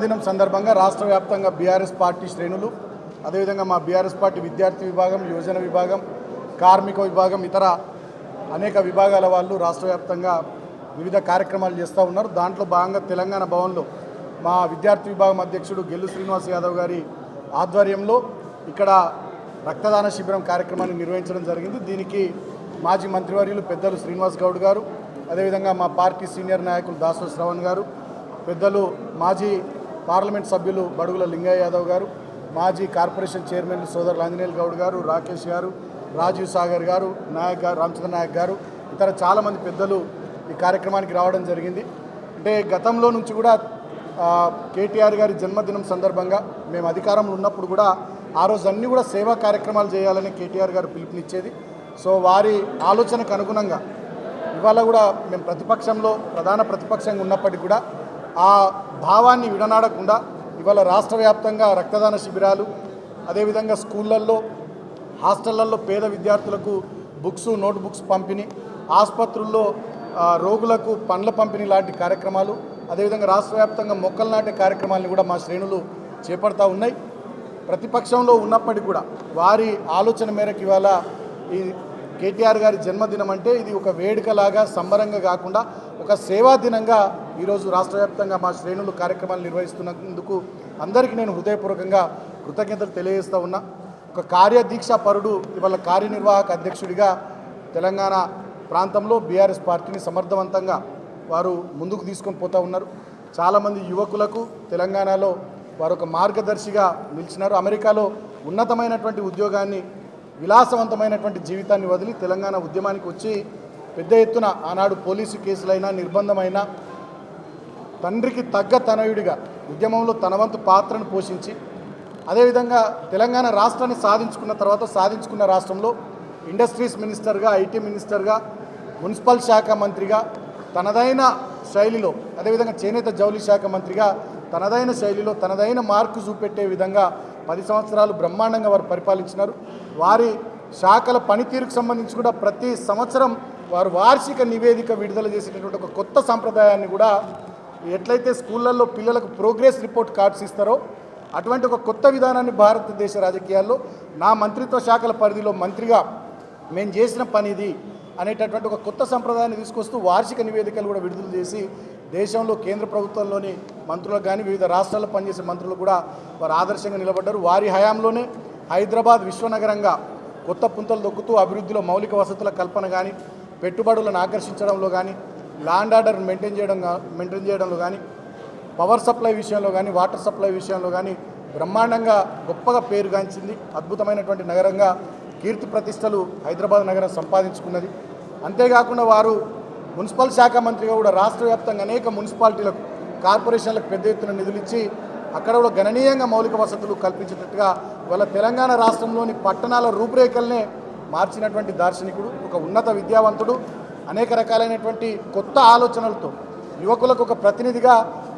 దినం సందర్భంగా రాష్ట్ర వ్యాప్తంగా బీఆర్ఎస్ పార్టీ శ్రేణులు అదేవిధంగా మా బీఆర్ఎస్ పార్టీ విద్యార్థి విభాగం, యువజన విభాగం, కార్మిక విభాగం, ఇతర అనేక విభాగాల వాళ్ళు రాష్ట్ర వ్యాప్తంగా వివిధ కార్యక్రమాలు చేస్తూ ఉన్నారు. దాంట్లో భాగంగా తెలంగాణ భవన్లో మా విద్యార్థి విభాగం అధ్యక్షుడు గెల్లు శ్రీనివాస్ యాదవ్ గారి ఆధ్వర్యంలో ఇక్కడ రక్తదాన శిబిరం కార్యక్రమాన్ని నిర్వహించడం జరిగింది. దీనికి మాజీ మంత్రివర్యులు పెద్దలు శ్రీనివాస్ గౌడ్ గారు, అదేవిధంగా మా పార్టీ సీనియర్ నాయకులు దాసో శ్రవణ్ గారు, పెద్దలు మాజీ పార్లమెంట్ సభ్యులు బడుగుల లింగయ్య యాదవ్ గారు, మాజీ కార్పొరేషన్ చైర్మన్ సోదరులు ఆంజనేయులు గౌడ్ గారు, రాకేష్ గారు, రాజీవ్ సాగర్ గారు, నాయక్ గారు, రామచంద్ర నాయక్ గారు, ఇతర చాలామంది పెద్దలు ఈ కార్యక్రమానికి రావడం జరిగింది. అంటే గతంలో నుంచి కూడా కేటీఆర్ గారి జన్మదినం సందర్భంగా మేము అధికారంలో ఉన్నప్పుడు కూడా ఆ రోజు అన్నీ కూడా సేవా కార్యక్రమాలు చేయాలని కేటీఆర్ గారు పిలుపునిచ్చేది. సో వారి ఆలోచనకు అనుగుణంగా ఇవాళ కూడా మేము ప్రతిపక్షంలో ప్రధాన ప్రతిపక్షంగా ఉన్నప్పటికీ కూడా ఆ భావాన్ని విడనాడకుండా ఇవాళ రాష్ట్ర వ్యాప్తంగా రక్తదాన శిబిరాలు, అదేవిధంగా స్కూళ్ళల్లో, హాస్టళ్లలో పేద విద్యార్థులకు బుక్స్, నోట్ బుక్స్ పంపిణీ, ఆసుపత్రుల్లో రోగులకు పండ్ల పంపిణీ లాంటి కార్యక్రమాలు, అదేవిధంగా రాష్ట్ర వ్యాప్తంగా మొక్కలు నాటే కార్యక్రమాలను కూడా మా శ్రేణులు చేపడతా ఉన్నాయి. ప్రతిపక్షంలో ఉన్నప్పటికీ కూడా వారి ఆలోచన మేరకు ఇవాళ ఈ కేటీఆర్ గారి జన్మదినం అంటే ఇది ఒక వేడుకలాగా సంబరంగా కాకుండా ఒక సేవా దినంగా ఈరోజు రాష్ట్ర వ్యాప్తంగా మా శ్రేణులు కార్యక్రమాలు నిర్వహిస్తున్నందుకు అందరికీ నేను హృదయపూర్వకంగా కృతజ్ఞతలు తెలియజేస్తూ ఉన్నా. ఒక కార్యదీక్షా పరుడు ఇవాళ కార్యనిర్వాహక అధ్యక్షుడిగా తెలంగాణ ప్రాంతంలో బీఆర్ఎస్ పార్టీని సమర్థవంతంగా వారు ముందుకు తీసుకొని పోతూ ఉన్నారు. చాలామంది యువకులకు తెలంగాణలో వారు ఒక మార్గదర్శిగా నిలిచినారు. అమెరికాలో ఉన్నతమైనటువంటి ఉద్యోగాన్ని, విలాసవంతమైనటువంటి జీవితాన్ని వదిలి తెలంగాణ ఉద్యమానికి వచ్చి పెద్ద ఎత్తున ఆనాడు పోలీసు కేసులైనా, నిర్బంధమైనా తండ్రికి తగ్గ తనయుడిగా ఉద్యమంలో తన వంతు పాత్రను పోషించి, అదేవిధంగా తెలంగాణ రాష్ట్రాన్ని సాధించుకున్న తర్వాత సాధించుకున్న రాష్ట్రంలో ఇండస్ట్రీస్ మినిస్టర్గా, ఐటీ మినిస్టర్గా, మున్సిపల్ శాఖ మంత్రిగా తనదైన శైలిలో, అదేవిధంగా చేనేత జౌళి శాఖ మంత్రిగా తనదైన శైలిలో తనదైన మార్కు చూపెట్టే విధంగా 10 సంవత్సరాలు బ్రహ్మాండంగా వారు పరిపాలించినారు. వారి శాఖల పనితీరుకు సంబంధించి కూడా ప్రతి సంవత్సరం వారు వార్షిక నివేదిక విడుదల చేసేటటువంటి ఒక కొత్త సంప్రదాయాన్ని కూడా, ఎట్లయితే స్కూళ్ళల్లో పిల్లలకు ప్రోగ్రెస్ రిపోర్ట్ కార్డ్స్ ఇస్తారో అటువంటి ఒక కొత్త విధానాన్ని భారతదేశ రాజకీయాల్లో నా మంత్రిత్వ శాఖల పరిధిలో మంత్రిగా మేము చేసిన పని ఇది అనేటటువంటి ఒక కొత్త సంప్రదాయాన్ని తీసుకొస్తూ వార్షిక నివేదికలు కూడా విడుదల చేసి దేశంలో కేంద్ర ప్రభుత్వంలోని మంత్రులకు కానీ వివిధ రాష్ట్రాల్లో పనిచేసే మంత్రులు కూడా వారు ఆదర్శంగా నిలబడ్డారు. వారి హయాంలోనే హైదరాబాద్ విశ్వనగరంగా కొత్త పుంతలు దొక్కుతూ అభివృద్ధిలో మౌలిక వసతుల కల్పన కానీ, పెట్టుబడులను ఆకర్షించడంలో కానీ, ల్యాండ్ ఆర్డర్ మెయింటైన్ చేయడంలో కానీ, పవర్ సప్లై విషయంలో కానీ, వాటర్ సప్లై విషయంలో కానీ బ్రహ్మాండంగా గొప్పగా పేరుగాంచింది. అద్భుతమైనటువంటి నగరంగా కీర్తి ప్రతిష్టలు హైదరాబాద్ నగరం సంపాదించుకున్నది. అంతేకాకుండా వారు మున్సిపల్ శాఖ మంత్రిగా కూడా రాష్ట్ర వ్యాప్తంగా అనేక మున్సిపాలిటీలకు, కార్పొరేషన్లకు పెద్ద ఎత్తున నిధులు ఇచ్చి అక్కడ కూడా గణనీయంగా మౌలిక వసతులు కల్పించేటట్టుగా ఇవాళ తెలంగాణ రాష్ట్రంలోని పట్టణాల రూపురేఖలనే మార్చినటువంటి దార్శనికుడు, ఒక ఉన్నత విద్యావంతుడు, అనేక రకాలైనటువంటి కొత్త ఆలోచనలతో యువకులకు ఒక ప్రతినిధిగా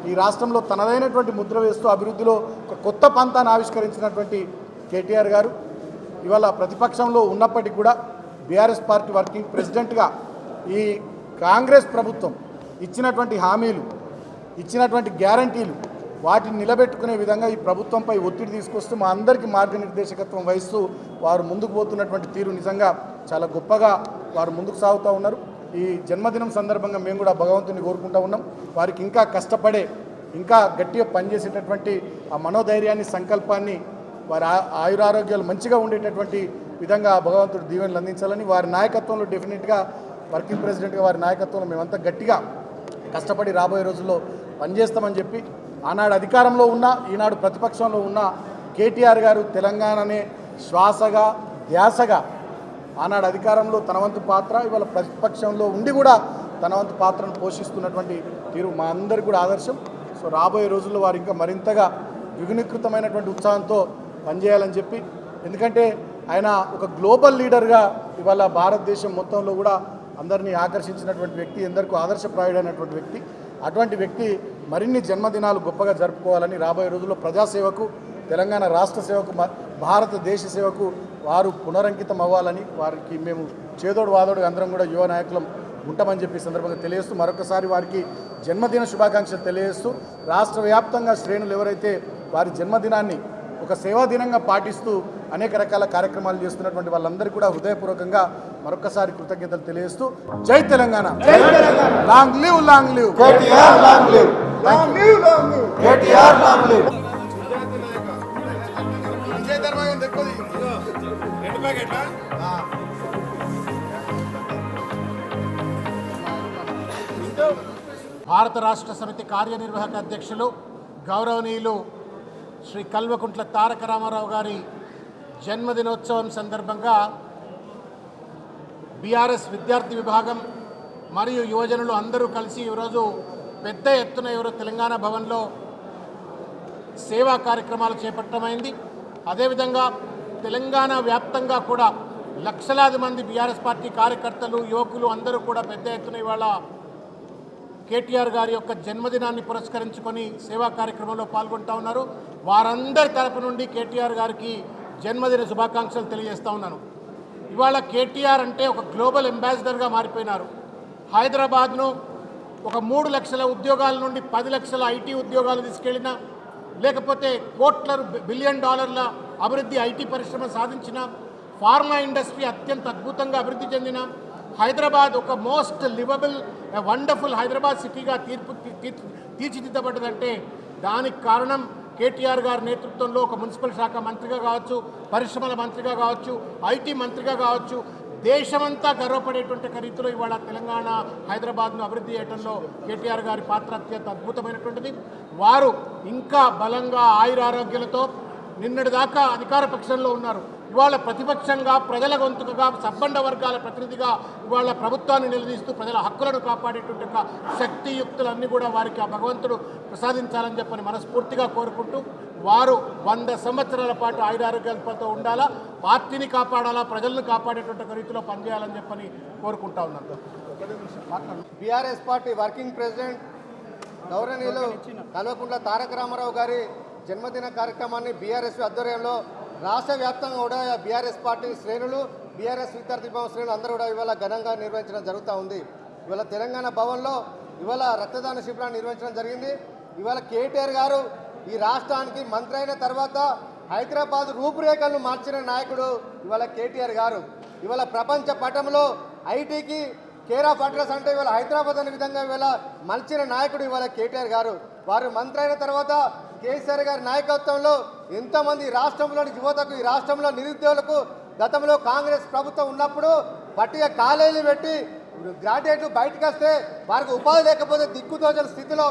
ఈ రాష్ట్రంలో తనదైనటువంటి ముద్ర వేస్తూ అభివృద్ధిలో ఒక కొత్త పంతాన్ని ఆవిష్కరించినటువంటి కేటీఆర్ గారు ఇవాళ ప్రతిపక్షంలో ఉన్నప్పటికీ కూడా బీఆర్ఎస్ పార్టీ వర్కింగ్ ప్రెసిడెంట్గా ఈ కాంగ్రెస్ ప్రభుత్వం ఇచ్చినటువంటి హామీలు, ఇచ్చినటువంటి గ్యారంటీలు వాటిని నిలబెట్టుకునే విధంగా ఈ ప్రభుత్వంపై ఒత్తిడి తీసుకొస్తూ మా అందరికీ మార్గనిర్దేశకత్వం వహిస్తూ వారు ముందుకు పోతున్నటువంటి తీరు నిజంగా చాలా గొప్పగా వారు ముందుకు సాగుతూ ఉన్నారు. ఈ జన్మదినం సందర్భంగా మేము కూడా భగవంతుని కోరుకుంటూ ఉన్నాం. వారికి ఇంకా కష్టపడే, ఇంకా గట్టిగా పనిచేసేటటువంటి ఆ మనోధైర్యాన్ని, సంకల్పాన్ని, వారి ఆయురారోగ్యాలు మంచిగా ఉండేటటువంటి విధంగా భగవంతుడు దీవెనలు అందించాలని, వారి నాయకత్వంలో డెఫినెట్గా వర్కింగ్ ప్రెసిడెంట్గా వారి నాయకత్వంలో మేమంతా గట్టిగా కష్టపడి రాబోయే రోజుల్లో పనిచేస్తామని చెప్పి, ఆనాడు అధికారంలో ఉన్న, ఈనాడు ప్రతిపక్షంలో ఉన్న కేటీఆర్ గారు తెలంగాణనే శ్వాసగా, ధ్యాసగా ఆనాడు అధికారంలో తన వంతు పాత్ర, ఇవాళ ప్రతిపక్షంలో ఉండి కూడా తన వంతు పాత్రను పోషిస్తున్నటువంటి తీరు మా అందరికీ కూడా ఆదర్శం. సో రాబోయే రోజుల్లో వారు ఇంకా మరింతగా ద్విగుణీకృతమైనటువంటి ఉత్సాహంతో పనిచేయాలని చెప్పి, ఎందుకంటే ఆయన ఒక గ్లోబల్ లీడర్గా ఇవాళ భారతదేశం మొత్తంలో కూడా అందరినీ ఆకర్షించినటువంటి వ్యక్తి, ఎందరికీ ఆదర్శప్రాయుడైనటువంటి వ్యక్తి. అటువంటి వ్యక్తి మరిన్ని జన్మదినాలు గొప్పగా జరుపుకోవాలని, రాబోయే రోజుల్లో ప్రజాసేవకు, తెలంగాణ రాష్ట్ర సేవకు భారతదేశ సేవకు వారు పునరంకితం అవ్వాలని వారికి మేము చేదోడు వాదోడు అందరం కూడా యువ నాయకులం ఉంటామని చెప్పి సందర్భంగా తెలియజేస్తూ మరొకసారి వారికి జన్మదిన శుభాకాంక్షలు తెలియజేస్తూ రాష్ట్ర వ్యాప్తంగా శ్రేణులు ఎవరైతే వారి జన్మదినాన్ని ఒక సేవా దినంగా పాటిస్తూ అనేక రకాల కార్యక్రమాలు చేస్తున్నటువంటి వాళ్ళందరికీ కూడా హృదయపూర్వకంగా మరొకసారి కృతజ్ఞతలు తెలియజేస్తూ జై Telangana, long live, long live KTR, long live, long live, long live KTR, long live. భారత రాష్ట్ర సమితి కార్యనిర్వాహక అధ్యక్షులు గౌరవనీయులు శ్రీ కల్వకుంట్ల తారక రామారావు గారి జన్మదినోత్సవం సందర్భంగా బీఆర్ఎస్ విద్యార్థి విభాగం మరియు యువజనులు అందరూ కలిసి ఈరోజు పెద్ద ఎత్తున తెలంగాణ భవన్లో సేవా కార్యక్రమాలు చేపట్టమైంది. అదేవిధంగా తెలంగాణ వ్యాప్తంగా కూడా లక్షలాది మంది బీఆర్ఎస్ పార్టీ కార్యకర్తలు, యువకులు అందరూ కూడా పెద్ద ఎత్తున ఇవాళ కేటీఆర్ గారి యొక్క జన్మదినాన్ని పురస్కరించుకొని సేవా కార్యక్రమంలో పాల్గొంటూ ఉన్నారు. వారందరి తరపు నుండి కేటీఆర్ గారికి జన్మదిన శుభాకాంక్షలు తెలియజేస్తూ ఉన్నాను. ఇవాళ కేటీఆర్ అంటే ఒక గ్లోబల్ అంబాసిడర్గా మారిపోయినారు. హైదరాబాద్ను ఒక 3 లక్షల ఉద్యోగాల నుండి 10 లక్షల ఐటీ ఉద్యోగాలు తీసుకెళ్ళిన, లేకపోతే బిలియన్ డాలర్ల అభివృద్ధి ఐటీ పరిశ్రమ సాధించిన, ఫార్మా ఇండస్ట్రీ అత్యంత అద్భుతంగా అభివృద్ధి చెందిన హైదరాబాద్ ఒక మోస్ట్ లివబుల్ వండర్ఫుల్ హైదరాబాద్ సిటీగా తీర్చిదిద్దబడ్డదంటే దానికి కారణం కేటీఆర్ గారి నేతృత్వంలో ఒక మున్సిపల్ శాఖ మంత్రిగా కావచ్చు, పరిశ్రమల మంత్రిగా కావచ్చు, ఐటీ మంత్రిగా కావచ్చు, దేశమంతా గర్వపడేటువంటి రీతిలో ఇవాళ తెలంగాణ హైదరాబాద్ను అభివృద్ధి చేయడంలో కేటీఆర్ గారి పాత్ర అత్యంత అద్భుతమైనటువంటిది. వారు ఇంకా బలంగా ఆయురారోగ్యాలతో నిన్నటిదాకా అధికార పక్షంలో ఉన్నారు. ఇవాళ ప్రతిపక్షంగా, ప్రజల గొంతుకగా, సబ్బండ వర్గాల ప్రతినిధిగా ఇవాళ ప్రభుత్వాన్ని నిలదీస్తూ ప్రజల హక్కులను కాపాడేటువంటి శక్తియుక్తులన్నీ కూడా వారికి ఆ భగవంతుడు ప్రసాదించాలని చెప్పని మనస్ఫూర్తిగా కోరుకుంటూ, వారు 100 సంవత్సరాల పాటు ఆయురారోగ్యాలతో ఉండాలా, పార్టీని కాపాడాలా, ప్రజలను కాపాడేటువంటి రీతిలో పనిచేయాలని చెప్పని కోరుకుంటా ఉన్నాను. బీఆర్ఎస్ పార్టీ వర్కింగ్ ప్రెసిడెంట్ గౌరవనీయులు కల్వకుంట్ల తారక రామారావు గారి జన్మదిన కార్యక్రమాన్ని బీఆర్ఎస్ ఆధ్వర్యంలో రాష్ట్ర వ్యాప్తంగా కూడా బీఆర్ఎస్ పార్టీ శ్రేణులు, బీఆర్ఎస్ విద్యార్థి విభాగం శ్రేణులు అందరూ కూడా ఇవాళ ఘనంగా నిర్వహించడం జరుగుతూ ఉంది. ఇవాళ తెలంగాణ భవన్లో ఇవాళ రక్తదాన శిబిరాన్ని నిర్వహించడం జరిగింది. ఇవాళ కేటీఆర్ గారు ఈ రాష్ట్రానికి మంత్రి అయిన తర్వాత హైదరాబాద్ రూపురేఖలను మార్చిన నాయకుడు ఇవాళ కేటీఆర్ గారు. ఇవాళ ప్రపంచ పటంలో ఐటీకి కేర్ ఆఫ్ అడ్రస్ అంటే ఇవాళ హైదరాబాద్ అనే విధంగా ఇవాళ మలిచిన నాయకుడు ఇవాళ కేటీఆర్ గారు. వారు మంత్రి అయిన తర్వాత కేసీఆర్ గారి నాయకత్వంలో ఎంతోమంది రాష్ట్రంలోని యువతకు, ఈ రాష్ట్రంలో నిరుద్యోగులకు గతంలో కాంగ్రెస్ ప్రభుత్వం ఉన్నప్పుడు పట్టిగా కాలేజీలు పెట్టి గ్రాడ్యుయేట్లు బయటకు వస్తే వారికి ఉపాధి లేకపోతే దిక్కుతోచల స్థితిలో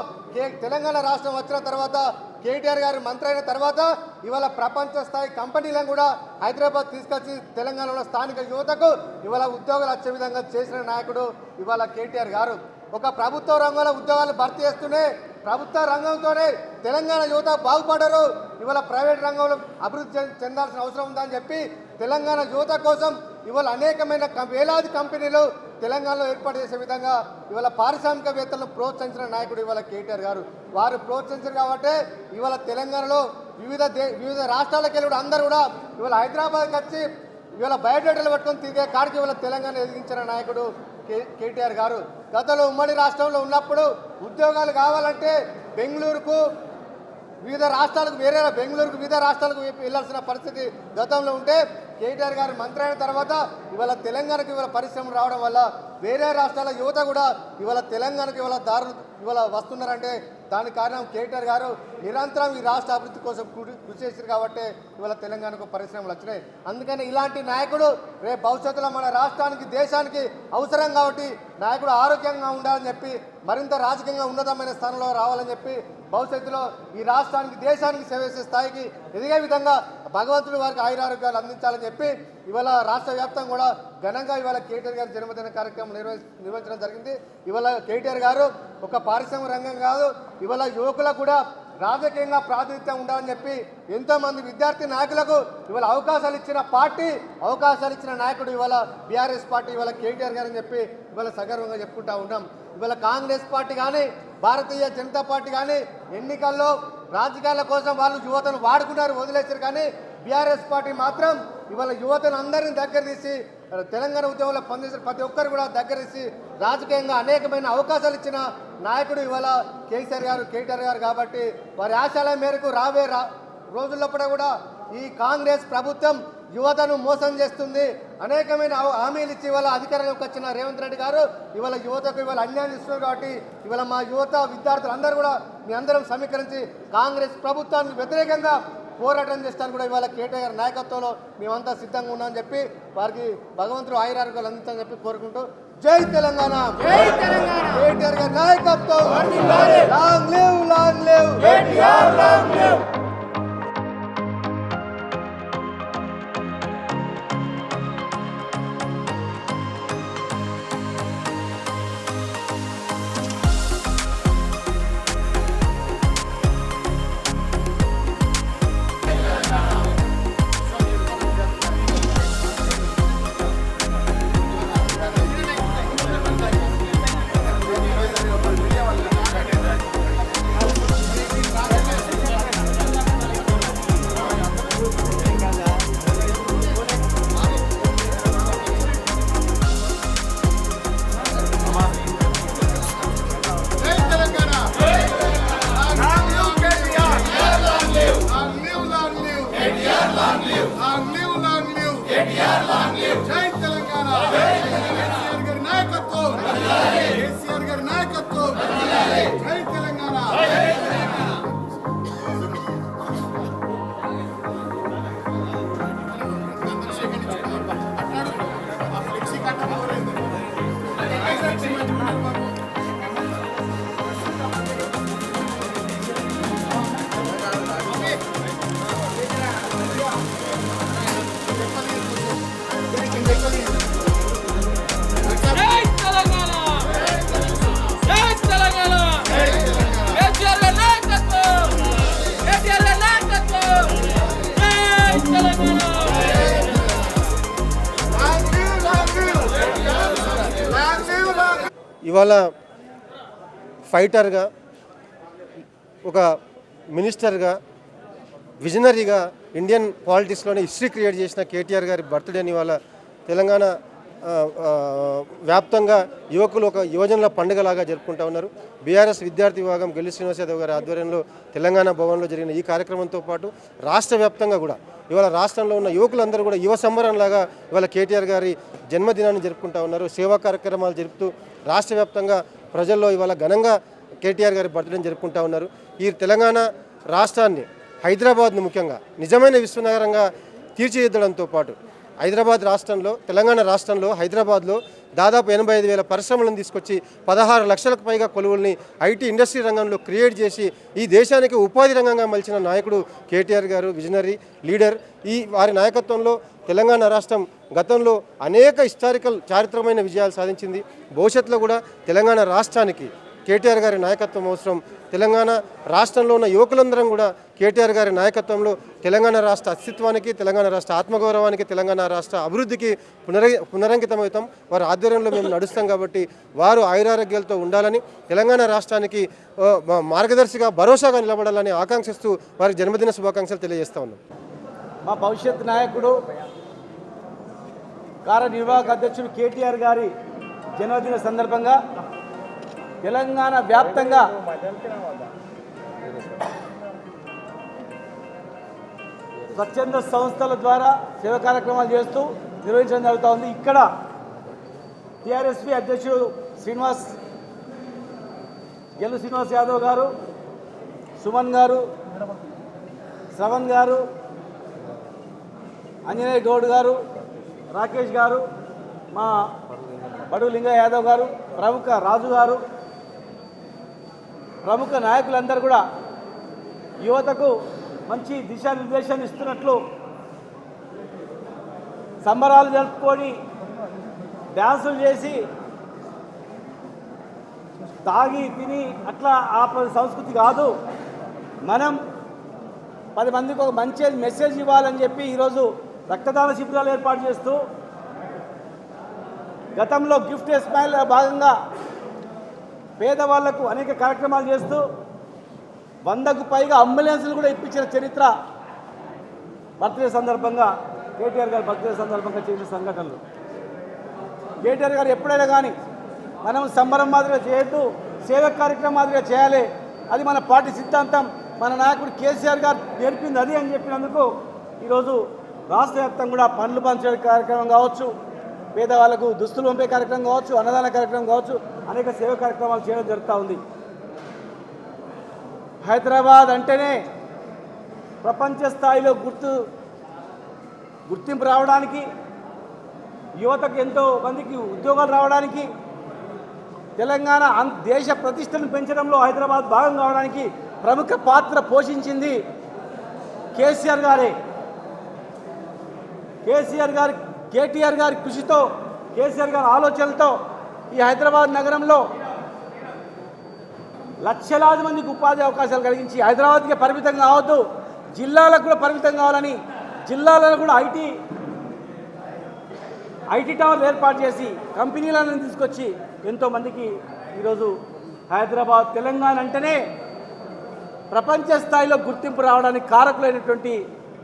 తెలంగాణ రాష్ట్రం వచ్చిన తర్వాత కేటీఆర్ గారు మంత్రి అయిన తర్వాత ఇవాళ ప్రపంచ స్థాయి కంపెనీలను కూడా హైదరాబాద్ తీసుకొచ్చి తెలంగాణలో స్థానిక యువతకు ఇవాళ ఉద్యోగాలు వచ్చే విధంగా చేసిన నాయకుడు ఇవాళ కేటీఆర్ గారు. ఒక ప్రభుత్వ రంగంలో ఉద్యోగాలు భర్తీ చేస్తూనే ప్రభుత్వ రంగంతోనే తెలంగాణ యువత బాగుపడరు, ఇవాళ ప్రైవేట్ రంగంలో అభివృద్ధి చెందాల్సిన అవసరం ఉందని చెప్పి తెలంగాణ యువత కోసం ఇవాళ అనేకమైన వేలాది కంపెనీలు తెలంగాణలో ఏర్పాటు చేసే విధంగా ఇవాళ పారిశ్రామికవేత్తలను ప్రోత్సహించిన నాయకుడు ఇవాళ కేటీఆర్ గారు. వారు ప్రోత్సహించారు కాబట్టి ఇవాళ తెలంగాణలో వివిధ రాష్ట్రాలకు వెళ్ళి కూడా అందరూ కూడా ఇవాళ హైదరాబాద్కి వచ్చి ఇవాళ బయోడేటాలు పట్టుకొని తిరిగే కాడికి ఇవాళ తెలంగాణ ఎదిగించిన నాయకుడు కేటీఆర్ గారు. గతంలో ఉమ్మడి రాష్ట్రంలో ఉన్నప్పుడు ఉద్యోగాలు కావాలంటే బెంగళూరుకు వివిధ రాష్ట్రాలకు వివిధ రాష్ట్రాలకు వెళ్ళాల్సిన పరిస్థితి గతంలో ఉంటే కేటీఆర్ గారు మంత్రి అయిన తర్వాత ఇవాళ తెలంగాణకు ఇవాళ పరిశ్రమలు రావడం వల్ల వేరే రాష్ట్రాల యువత కూడా ఇవాళ తెలంగాణకు ఇవాళ దారులు ఇవాళ వస్తున్నారంటే దానికి కారణం కేటీఆర్ గారు నిరంతరం ఈ రాష్ట్ర అభివృద్ధి కోసం కృషి చేశారు కాబట్టి ఇవాళ తెలంగాణకు పరిశ్రమలు వచ్చినాయి. అందుకని ఇలాంటి నాయకుడు రేపు భవిష్యత్తులో మన రాష్ట్రానికి, దేశానికి అవసరం కాబట్టి నాయకుడు ఆరోగ్యంగా ఉండాలని చెప్పి, మరింత రాజకీయంగా ఉన్నతమైన స్థానంలో రావాలని చెప్పి, భవిష్యత్తులో ఈ రాష్ట్రానికి, దేశానికి సేవ చేసే స్థాయికి ఎదిగే విధంగా భగవంతుడు వారికి ఆయురారోగ్యాలు అందించాలని చెప్పి ఇవాళ రాష్ట్ర వ్యాప్తంగా కూడా ఘనంగా ఇవాళ కేటీఆర్ గారి జన్మదిన కార్యక్రమం నిర్వహించడం జరిగింది. ఇవాళ కేటీఆర్ గారు ఒక పారిశ్రామిక రంగం కాదు, ఇవాళ యువకులకు కూడా రాజకీయంగా ప్రాతినిధ్యం ఉండాలని చెప్పి ఎంతోమంది విద్యార్థి నాయకులకు ఇవాళ అవకాశాలు ఇచ్చిన పార్టీ, అవకాశాలు ఇచ్చిన నాయకుడు ఇవాళ బీఆర్ఎస్ పార్టీ ఇవాళ కేటీఆర్ గారు అని చెప్పి ఇవాళ సగర్వంగా చెప్పుకుంటా ఉన్నాం. ఇవాళ కాంగ్రెస్ పార్టీ కానీ, భారతీయ జనతా పార్టీ కానీ ఎన్నికల్లో రాజకీయాల కోసం వాళ్ళు యువతను వాడుకున్నారు, వదిలేశారు. కానీ బీఆర్ఎస్ పార్టీ మాత్రం ఇవాళ యువతను అందరినీ దగ్గర తీసి తెలంగాణ ఉద్యమంలో పనిచేసిన ప్రతి ఒక్కరు కూడా దగ్గర తీసి రాజకీయంగా అనేకమైన అవకాశాలు ఇచ్చిన నాయకుడు ఇవాళ కేటీఆర్ గారు కాబట్టి వారి ఆశయాల మేరకు రాబోయే రోజుల్లో కూడా ఈ కాంగ్రెస్ ప్రభుత్వం యువతను మోసం చేస్తుంది. అనేకమైన హామీలు ఇచ్చి ఇవాళ అధికారంలోకి వచ్చిన రేవంత్ రెడ్డి గారు ఇవాళ యువతకు ఇవాళ అన్యాయం ఇస్తున్నారు. కాబట్టి ఇవాళ మా యువత విద్యార్థులు అందరూ కూడా మీ అందరం సమీకరించి కాంగ్రెస్ ప్రభుత్వానికి వ్యతిరేకంగా పోరాటం చేస్తాను కూడా ఇవాళ కేటీఆర్ గారి నాయకత్వంలో మేమంతా సిద్ధంగా ఉన్నామని చెప్పి వారికి భగవంతుడు ఆయురారోగ్యాలు అందించని చెప్పి కోరుకుంటూ జై తెలంగాణ, కేటీఆర్ గారి నాయకత్వం, long live, long live KTR, long live. ఇవాళ ఫైటర్గా, ఒక మినిస్టర్గా, విజనరీగా ఇండియన్ పాలిటిక్స్లోనే హిస్టరీ క్రియేట్ చేసిన కేటీఆర్ గారి బర్త్డేని ఇవాళ తెలంగాణ వ్యాప్తంగా యువకులు ఒక యువజనుల పండుగలాగా జరుపుకుంటూ ఉన్నారు. బీఆర్ఎస్ విద్యార్థి విభాగం గెల్లి శ్రీనివాస్ యాదవ్ గారి ఆధ్వర్యంలో తెలంగాణ భవన్లో జరిగిన ఈ కార్యక్రమంతో పాటు రాష్ట్ర వ్యాప్తంగా కూడా ఇవాళ రాష్ట్రంలో ఉన్న యువకులందరూ కూడా యువ సంబరంలాగా ఇవాళ కేటీఆర్ గారి జన్మదినాన్ని జరుపుకుంటూ ఉన్నారు. సేవా కార్యక్రమాలు జరుపుతూ రాష్ట్ర వ్యాప్తంగా ప్రజల్లో ఇవాళ ఘనంగా కేటీఆర్ గారి బర్త్డేని జరుపుకుంటూ ఉన్నారు. ఈ తెలంగాణ రాష్ట్రాన్ని, హైదరాబాద్ను ముఖ్యంగా నిజమైన విశ్వనగరంగా తీర్చిదిద్దడంతో పాటు హైదరాబాద్ రాష్ట్రంలో, తెలంగాణ రాష్ట్రంలో హైదరాబాద్లో దాదాపు 85,000 పరిశ్రమలను తీసుకొచ్చి 16 లక్షలకు పైగా కొలువుల్ని ఐటీ ఇండస్ట్రీ రంగంలో క్రియేట్ చేసి ఈ దేశానికి ఉపాధి రంగంగా మలిచిన నాయకుడు కేటీఆర్ గారు, విజనరీ లీడర్. వారి నాయకత్వంలో తెలంగాణ రాష్ట్రం గతంలో అనేక హిస్టారికల్ చారిత్రకమైన విజయాలు సాధించింది. భవిష్యత్తులో కూడా తెలంగాణ రాష్ట్రానికి కేటీఆర్ గారి నాయకత్వం అవసరం. తెలంగాణ రాష్ట్రంలో ఉన్న యువకులందరం కూడా కేటీఆర్ గారి నాయకత్వంలో తెలంగాణ రాష్ట్ర అస్తిత్వానికి, తెలంగాణ రాష్ట్ర ఆత్మగౌరవానికి, తెలంగాణ రాష్ట్ర అభివృద్ధికి పునరంకితమవుతాం. వారి ఆధ్వర్యంలో మేము నడుస్తాం కాబట్టి వారు ఆయురారోగ్యాలతో ఉండాలని, తెలంగాణ రాష్ట్రానికి మార్గదర్శిగా, భరోసాగా నిలబడాలని ఆకాంక్షిస్తూ వారికి జన్మదిన శుభాకాంక్షలు తెలియజేస్తా ఉన్నాం. మా భవిష్యత్ నాయకుడు, కార్యనిర్వాహక అధ్యక్షుడు కేటీఆర్ గారి జన్మదిన సందర్భంగా తెలంగాణ వ్యాప్తంగా స్వచ్ఛంద సంస్థల ద్వారా సేవా కార్యక్రమాలు చేస్తూ నిర్వహించడం జరుగుతూ ఉంది. ఇక్కడ టీఆర్ఎస్పీ అధ్యక్షుడు గెల్లు శ్రీనివాస్ యాదవ్ గారు, సుమన్ గారు, శ్రవణ్ గారు, అంజనేయ గౌడ్ గారు, రాకేష్ గారు, మా బడుగు లింగయ్య యాదవ్ గారు, ప్రముఖ రాజు గారు, ప్రముఖ నాయకులందరూ కూడా యువతకు మంచి దిశానిర్దేశాన్ని ఇస్తున్నట్లు సంబరాలు జరుపుకొని డ్యాన్సులు చేసి తాగి తిని అట్లా ఆ సంస్కృతి కాదు. మనం 10 మందికి ఒక మంచి మెసేజ్ ఇవ్వాలని చెప్పి ఈరోజు రక్తదాన శిబిరాలు ఏర్పాటు చేస్తూ, గతంలో గిఫ్ట్ స్మైల్ భాగంగా పేదవాళ్లకు అనేక కార్యక్రమాలు చేస్తూ 100కు పైగా అంబులెన్సులు కూడా ఇప్పించిన చరిత్ర బర్త్డే సందర్భంగా కేటీఆర్ గారి బర్త్డే సందర్భంగా చేసిన సంఘటనలు. కేటీఆర్ గారు ఎప్పుడైనా కానీ మనం సంబరం మాదిరిగా చేయొద్దు, సేవ కార్యక్రమం మాదిరిగా చేయాలి, అది మన పార్టీ సిద్ధాంతం, మన నాయకుడు కేసీఆర్ గారు నేర్పింది అది అని చెప్పినందుకు ఈరోజు రాష్ట్ర వ్యాప్తంగా కూడా పండ్లు పంచే కార్యక్రమం కావచ్చు, పేదవాళ్లకు దుస్తులు పంపే కార్యక్రమం కావచ్చు, అన్నదాన కార్యక్రమం కావచ్చు, అనేక సేవ కార్యక్రమాలు చేయడం జరుగుతూ ఉంది. హైదరాబాద్ అంటేనే ప్రపంచ స్థాయిలో గుర్తింపు రావడానికి, యువతకు ఎంతో మందికి ఉద్యోగాలు రావడానికి, తెలంగాణ దేశ ప్రతిష్టను పెంచడంలో హైదరాబాద్ భాగం కావడానికి ప్రముఖ పాత్ర పోషించింది కేసీఆర్ గారే. కేటీఆర్ గారి కృషితో, కేసీఆర్ గారి ఆలోచనలతో ఈ హైదరాబాద్ నగరంలో లక్షలాది మందికి ఉపాధి అవకాశాలు కలిగించి హైదరాబాద్కే పరిమితం కావద్దు, జిల్లాలకు కూడా పరిమితం కావాలని జిల్లాలలో కూడా ఐటీ టవర్లు ఏర్పాటు చేసి కంపెనీలను తీసుకొచ్చి ఎంతోమందికి ఈరోజు హైదరాబాద్ తెలంగాణ అంటేనే ప్రపంచ స్థాయిలో గుర్తింపు రావడానికి కారకులైనటువంటి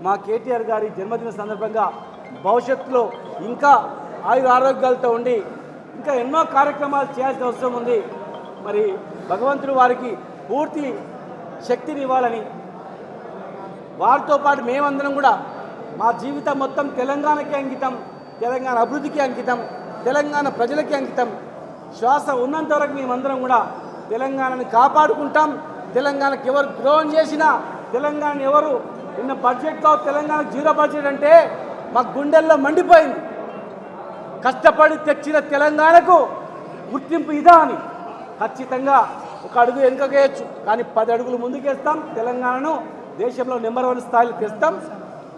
మా కేటీఆర్ గారి జన్మదిన సందర్భంగా భవిష్యత్తులో ఇంకా ఆరోగ్యాలతో ఉండి ఇంకా ఎన్నో కార్యక్రమాలు చేయాల్సిన అవసరం ఉంది. మరి భగవంతుడు వారికి పూర్తి శక్తిని ఇవ్వాలని, వారితో పాటు మేమందరం కూడా మా జీవితం మొత్తం తెలంగాణకి అంకితం, తెలంగాణ అభివృద్ధికి అంకితం, తెలంగాణ ప్రజలకి అంకితం. శ్వాస ఉన్నంత వరకు మేమందరం కూడా తెలంగాణని కాపాడుకుంటాం. తెలంగాణకి ఎవరు ద్రోహం చేసినా, తెలంగాణ ఎవరు నిన్న బడ్జెట్తో తెలంగాణకు 0 బడ్జెట్ అంటే మా గుండెల్లో మండిపోయింది. కష్టపడి తెచ్చిన తెలంగాణకు గుర్తింపు ఇదా అని ఖచ్చితంగా ఒక అడుగు వెనుకకేయచ్చు, కానీ 10 అడుగులు ముందుకేస్తాం. తెలంగాణను దేశంలో నెంబర్ 1 స్థాయిలో తెస్తాం.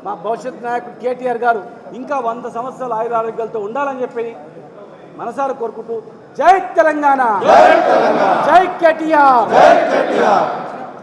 మా భవిష్యత్ నాయకుడు కేటీఆర్ గారు ఇంకా 100 సంవత్సరాలు ఆయురారోగ్యాలతో ఉండాలని చెప్పి మనసారా కోరుకుంటూ జై తెలంగాణ, జై కేటీఆర్.